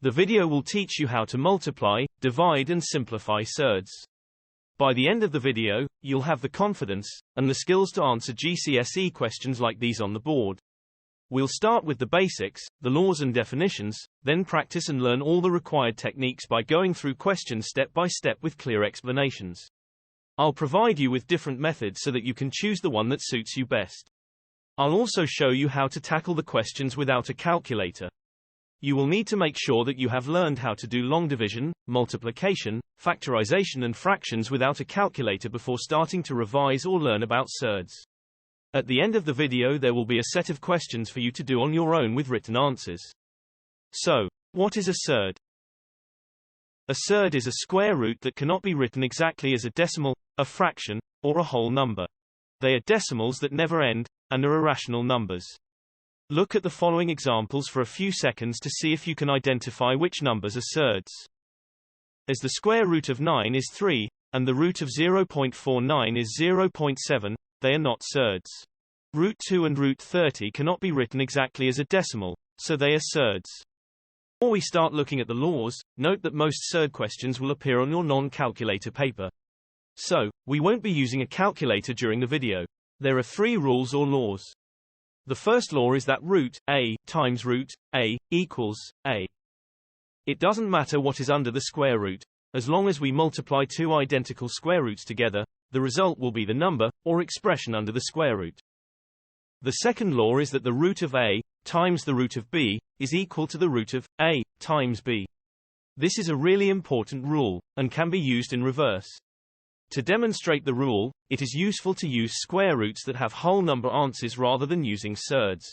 The video will teach you how to multiply, divide and simplify SURDS. By the end of the video, you'll have the confidence and the skills to answer GCSE questions like these on the board. We'll start with the basics, the laws and definitions, then practice and learn all the required techniques by going through questions step by step with clear explanations. I'll provide you with different methods so that you can choose the one that suits you best. I'll also show you how to tackle the questions without a calculator. You will need to make sure that you have learned how to do long division, multiplication, factorization and fractions without a calculator before starting to revise or learn about SURDS. At the end of the video there will be a set of questions for you to do on your own with written answers. So, what is a SURD? A SURD is a square root that cannot be written exactly as a decimal, a fraction, or a whole number. They are decimals that never end, and are irrational numbers. Look at the following examples for a few seconds to see if you can identify which numbers are SURDs. As the square root of 9 is 3, and the root of 0.49 is 0.7, they are not SURDs. Root 2 and root 30 cannot be written exactly as a decimal, so they are SURDs. Before we start looking at the laws, note that most SURD questions will appear on your non-calculator paper. So, we won't be using a calculator during the video. There are 3 rules or laws. The first law is that root a times root a equals a. It doesn't matter what is under the square root. As long as we multiply two identical square roots together, the result will be the number, or expression under the square root. The second law is that the root of a times the root of b is equal to the root of a times b. This is a really important rule, and can be used in reverse. To demonstrate the rule, it is useful to use square roots that have whole number answers rather than using SURDs.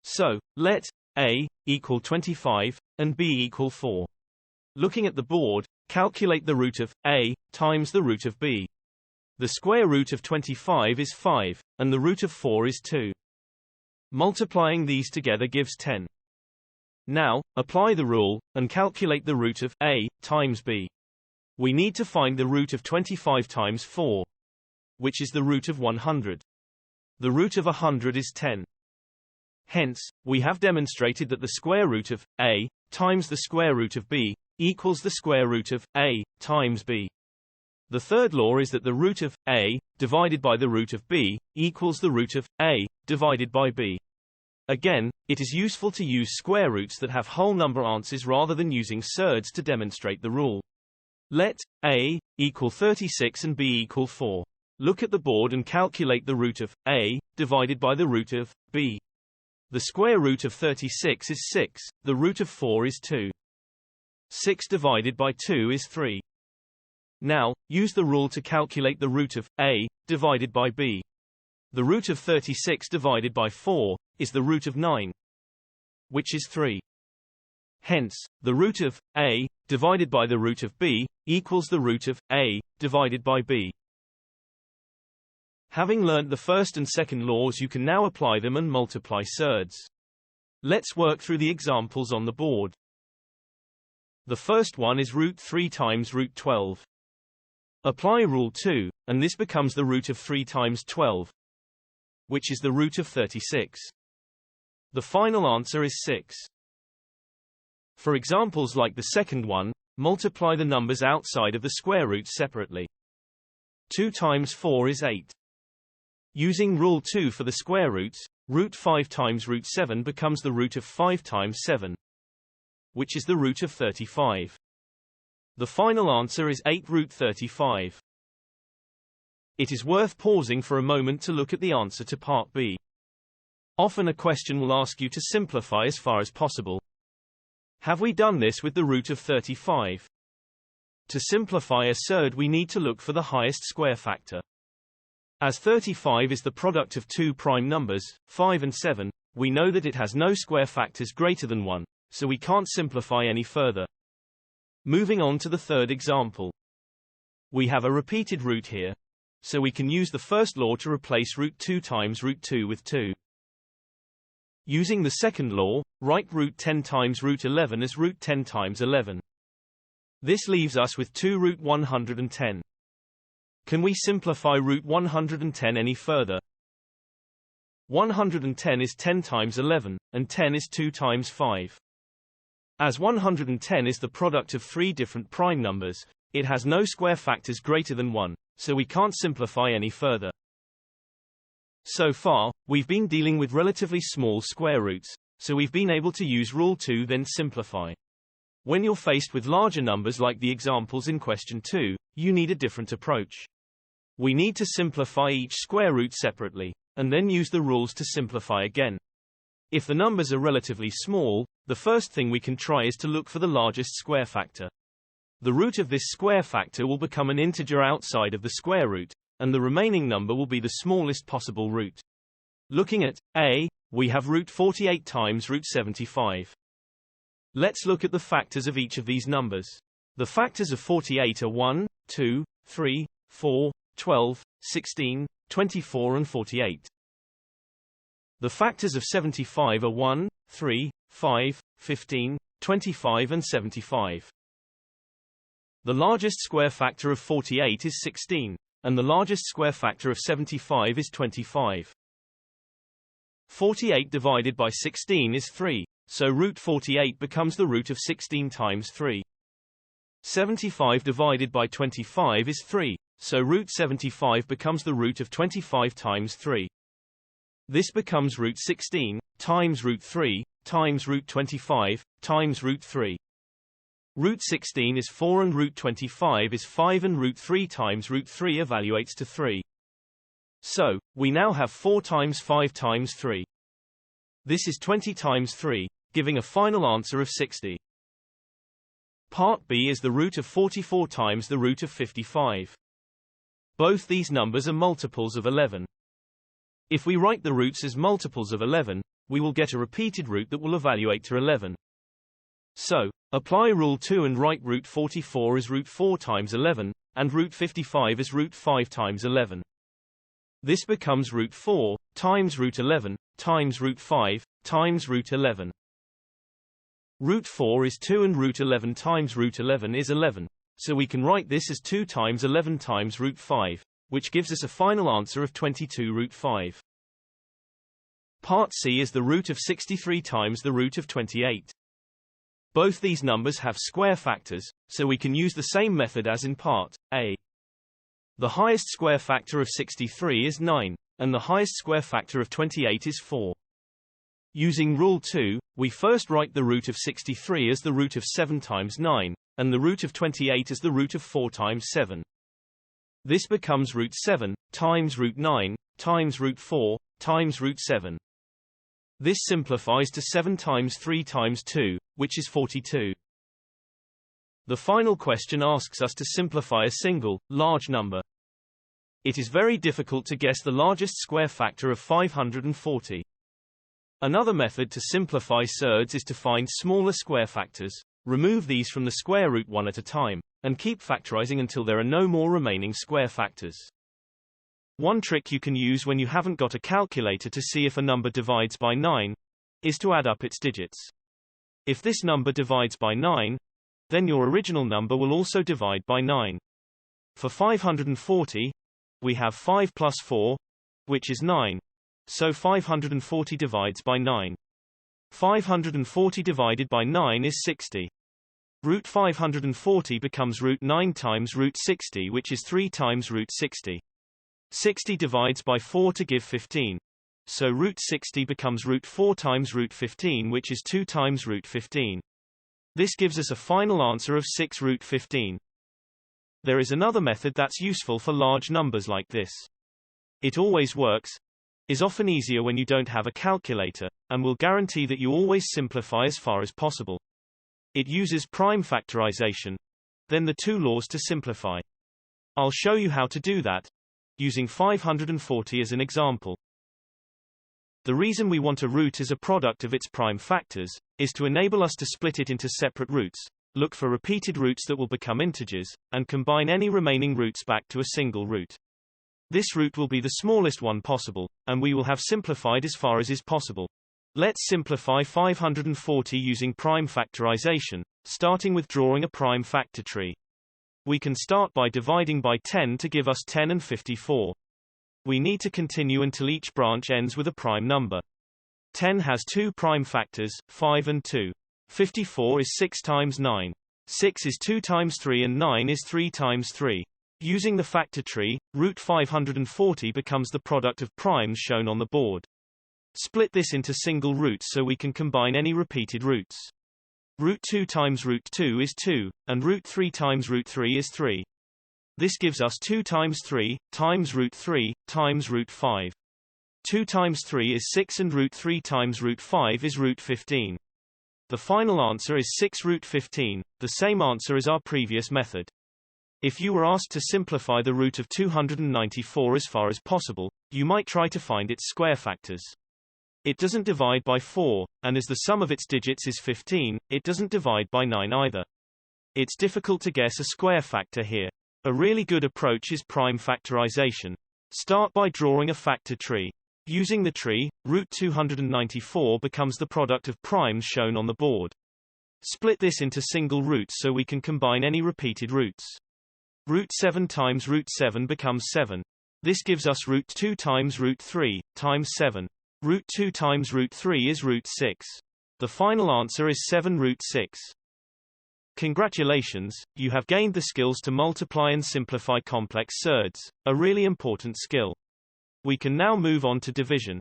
So, let a equal 25, and b equal 4. Looking at the board, calculate the root of a times the root of b. The square root of 25 is 5, and the root of 4 is 2. Multiplying these together gives 10. Now, apply the rule, and calculate the root of a times b. We need to find the root of 25 times 4, which is the root of 100. The root of 100 is 10. Hence, we have demonstrated that the square root of a times the square root of b equals the square root of a times b. The third law is that the root of a divided by the root of b equals the root of a divided by b. Again, it is useful to use square roots that have whole number answers rather than using SURDs to demonstrate the rule. Let a equal 36 and b equal 4. Look at the board and calculate the root of a divided by the root of b. The square root of 36 is 6, the root of 4 is 2. 6 divided by 2 is 3. Now, use the rule to calculate the root of a divided by b. The root of 36 divided by 4 is the root of 9, which is 3. Hence, the root of a divided by the root of b equals the root of a divided by b. Having learnt the first and second laws, you can now apply them and multiply SURDs. Let's work through the examples on the board. The first one is root 3 times root 12. Apply rule 2, and this becomes the root of 3 times 12, which is the root of 36. The final answer is 6. For examples like the second one, multiply the numbers outside of the square roots separately. 2 times 4 is 8. Using rule 2 for the square roots, root 5 times root 7 becomes the root of 5 times 7, which is the root of 35. The final answer is 8 root 35. It is worth pausing for a moment to look at the answer to part B. Often a question will ask you to simplify as far as possible. Have we done this with the root of 35? To simplify a SURD we need to look for the highest square factor. As 35 is the product of two prime numbers, 5 and 7, we know that it has no square factors greater than 1, so we can't simplify any further. Moving on to the third example. We have a repeated root here, so we can use the first law to replace root 2 times root 2 with 2. Using the second law, write root 10 times root 11 as root 10 times 11. This leaves us with 2 root 110. Can we simplify root 110 any further? 110 is 10 times 11, and 10 is 2 times 5. As 110 is the product of three different prime numbers, it has no square factors greater than 1, so we can't simplify any further. So far, we've been dealing with relatively small square roots, so we've been able to use Rule 2 then simplify. When you're faced with larger numbers like the examples in question 2, you need a different approach. We need to simplify each square root separately, and then use the rules to simplify again. If the numbers are relatively small, the first thing we can try is to look for the largest square factor. The root of this square factor will become an integer outside of the square root, and the remaining number will be the smallest possible root. Looking at a, we have root 48 times root 75. Let's look at the factors of each of these numbers. The factors of 48 are 1, 2, 3, 4, 12, 16, 24 and 48. The factors of 75 are 1, 3, 5, 15, 25 and 75. The largest square factor of 48 is 16, and the largest square factor of 75 is 25. 48 divided by 16 is 3, so root 48 becomes the root of 16 times 3. 75 divided by 25 is 3, so root 75 becomes the root of 25 times 3. This becomes root 16, times root 3, times root 25, times root 3. Root 16 is 4 and root 25 is 5 and root 3 times root 3 evaluates to 3. So, we now have 4 times 5 times 3. This is 20 times 3, giving a final answer of 60. Part B is the root of 44 times the root of 55. Both these numbers are multiples of 11. If we write the roots as multiples of 11, we will get a repeated root that will evaluate to 11. So, apply Rule 2 and write root 44 as root 4 times 11, and root 55 as root 5 times 11. This becomes root 4, times root 11, times root 5, times root 11. Root 4 is 2 and root 11 times root 11 is 11, so we can write this as 2 times 11 times root 5, which gives us a final answer of 22 root 5. Part C is the root of 63 times the root of 28. Both these numbers have square factors, so we can use the same method as in Part A. The highest square factor of 63 is 9, and the highest square factor of 28 is 4. Using Rule 2, we first write the root of 63 as the root of 7 times 9, and the root of 28 as the root of 4 times 7. This becomes root 7, times root 9, times root 4, times root 7. This simplifies to 7 times 3 times 2, which is 42. The final question asks us to simplify a single, large number. It is very difficult to guess the largest square factor of 540. Another method to simplify SURDS is to find smaller square factors, remove these from the square root one at a time, and keep factorizing until there are no more remaining square factors. One trick you can use when you haven't got a calculator to see if a number divides by 9 is to add up its digits. If this number divides by 9, then your original number will also divide by 9. For 540, we have 5 plus 4, which is 9. So 540 divides by 9. 540 divided by 9 is 60. Root 540 becomes root 9 times root 60, which is 3 times root 60. 60 divides by 4 to give 15. So root 60 becomes root 4 times root 15, which is 2 times root 15. This gives us a final answer of 6 root 15. There is another method that's useful for large numbers like this. It always works, is often easier when you don't have a calculator, and will guarantee that you always simplify as far as possible. It uses prime factorization, then the two laws to simplify. I'll show you how to do that, using 540 as an example. The reason we want a root as a product of its prime factors is to enable us to split it into separate roots, look for repeated roots that will become integers, and combine any remaining roots back to a single root. This root will be the smallest one possible, and we will have simplified as far as is possible. Let's simplify 540 using prime factorization, starting with drawing a prime factor tree. We can start by dividing by 10 to give us 10 and 54. We need to continue until each branch ends with a prime number. 10 has two prime factors, 5 and 2. 54 is 6 times 9. 6 is 2 times 3 and 9 is 3 times 3. Using the factor tree, root 540 becomes the product of primes shown on the board. Split this into single roots so we can combine any repeated roots. Root 2 times root 2 is 2, and root 3 times root 3 is 3. This gives us 2 times 3, times root 3, times root 5. 2 times 3 is 6 and root 3 times root 5 is root 15. The final answer is 6 root 15, the same answer as our previous method. If you were asked to simplify the root of 294 as far as possible, you might try to find its square factors. It doesn't divide by 4, and as the sum of its digits is 15, it doesn't divide by 9 either. It's difficult to guess a square factor here. A really good approach is prime factorization. Start by drawing a factor tree. Using the tree, root 294 becomes the product of primes shown on the board. Split this into single roots so we can combine any repeated roots. Root 7 times root 7 becomes 7. This gives us root 2 times root 3, times 7. Root 2 times root 3 is root 6. The final answer is 7 root 6. Congratulations, you have gained the skills to multiply and simplify complex SURDS, a really important skill. We can now move on to division.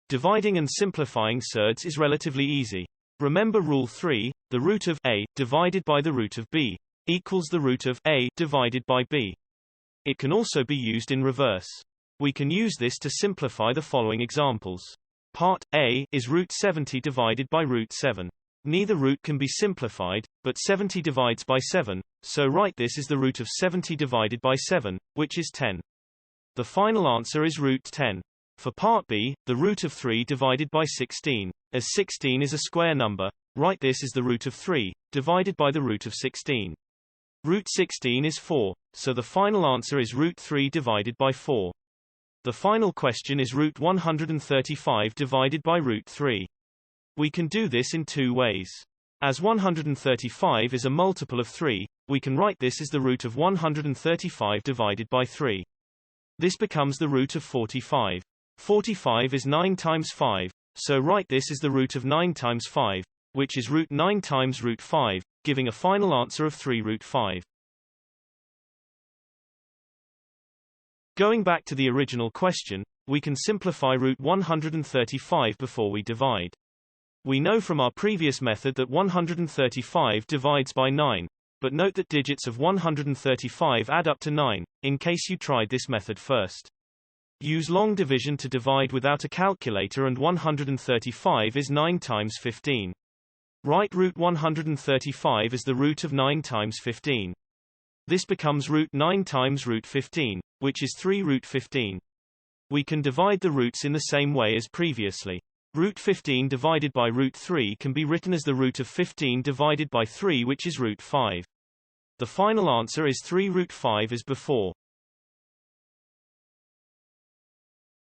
Dividing and simplifying SURDS is relatively easy. Remember rule 3, the root of a divided by the root of b equals the root of a divided by b. It can also be used in reverse. We can use this to simplify the following examples. Part a is root 70 divided by root 7. Neither root can be simplified, but 70 divides by 7, so write this is the root of 70 divided by 7, which is 10. The final answer is root 10. For part b, the root of 3 divided by 16. As 16 is a square number, write this as the root of 3, divided by the root of 16. Root 16 is 4, so the final answer is root 3 divided by 4. The final question is root 135 divided by root 3. We can do this in two ways. As 135 is a multiple of 3, we can write this as the root of 135 divided by 3. This becomes the root of 45. 45 is 9 times 5, so write this as the root of 9 times 5, which is root 9 times root 5, giving a final answer of 3 root 5. Going back to the original question, we can simplify root 135 before we divide. We know from our previous method that 135 divides by 9, but note that digits of 135 add up to 9, in case you tried this method first. Use long division to divide without a calculator, and 135 is 9 times 15. Write root 135 as the root of 9 times 15. This becomes root 9 times root 15, which is 3 root 15. We can divide the roots in the same way as previously. Root 15 divided by root 3 can be written as the root of 15 divided by 3, which is root 5. The final answer is 3 root 5 as before.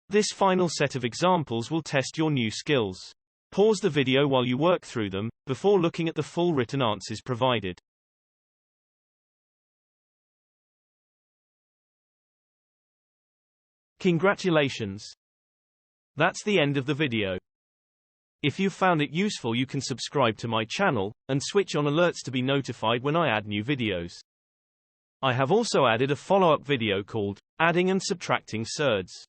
This final set of examples will test your new skills. Pause the video while you work through them, before looking at the full written answers provided. Congratulations! That's the end of the video. If you found it useful, you can subscribe to my channel, and switch on alerts to be notified when I add new videos. I have also added a follow-up video called Adding and Subtracting SURDS.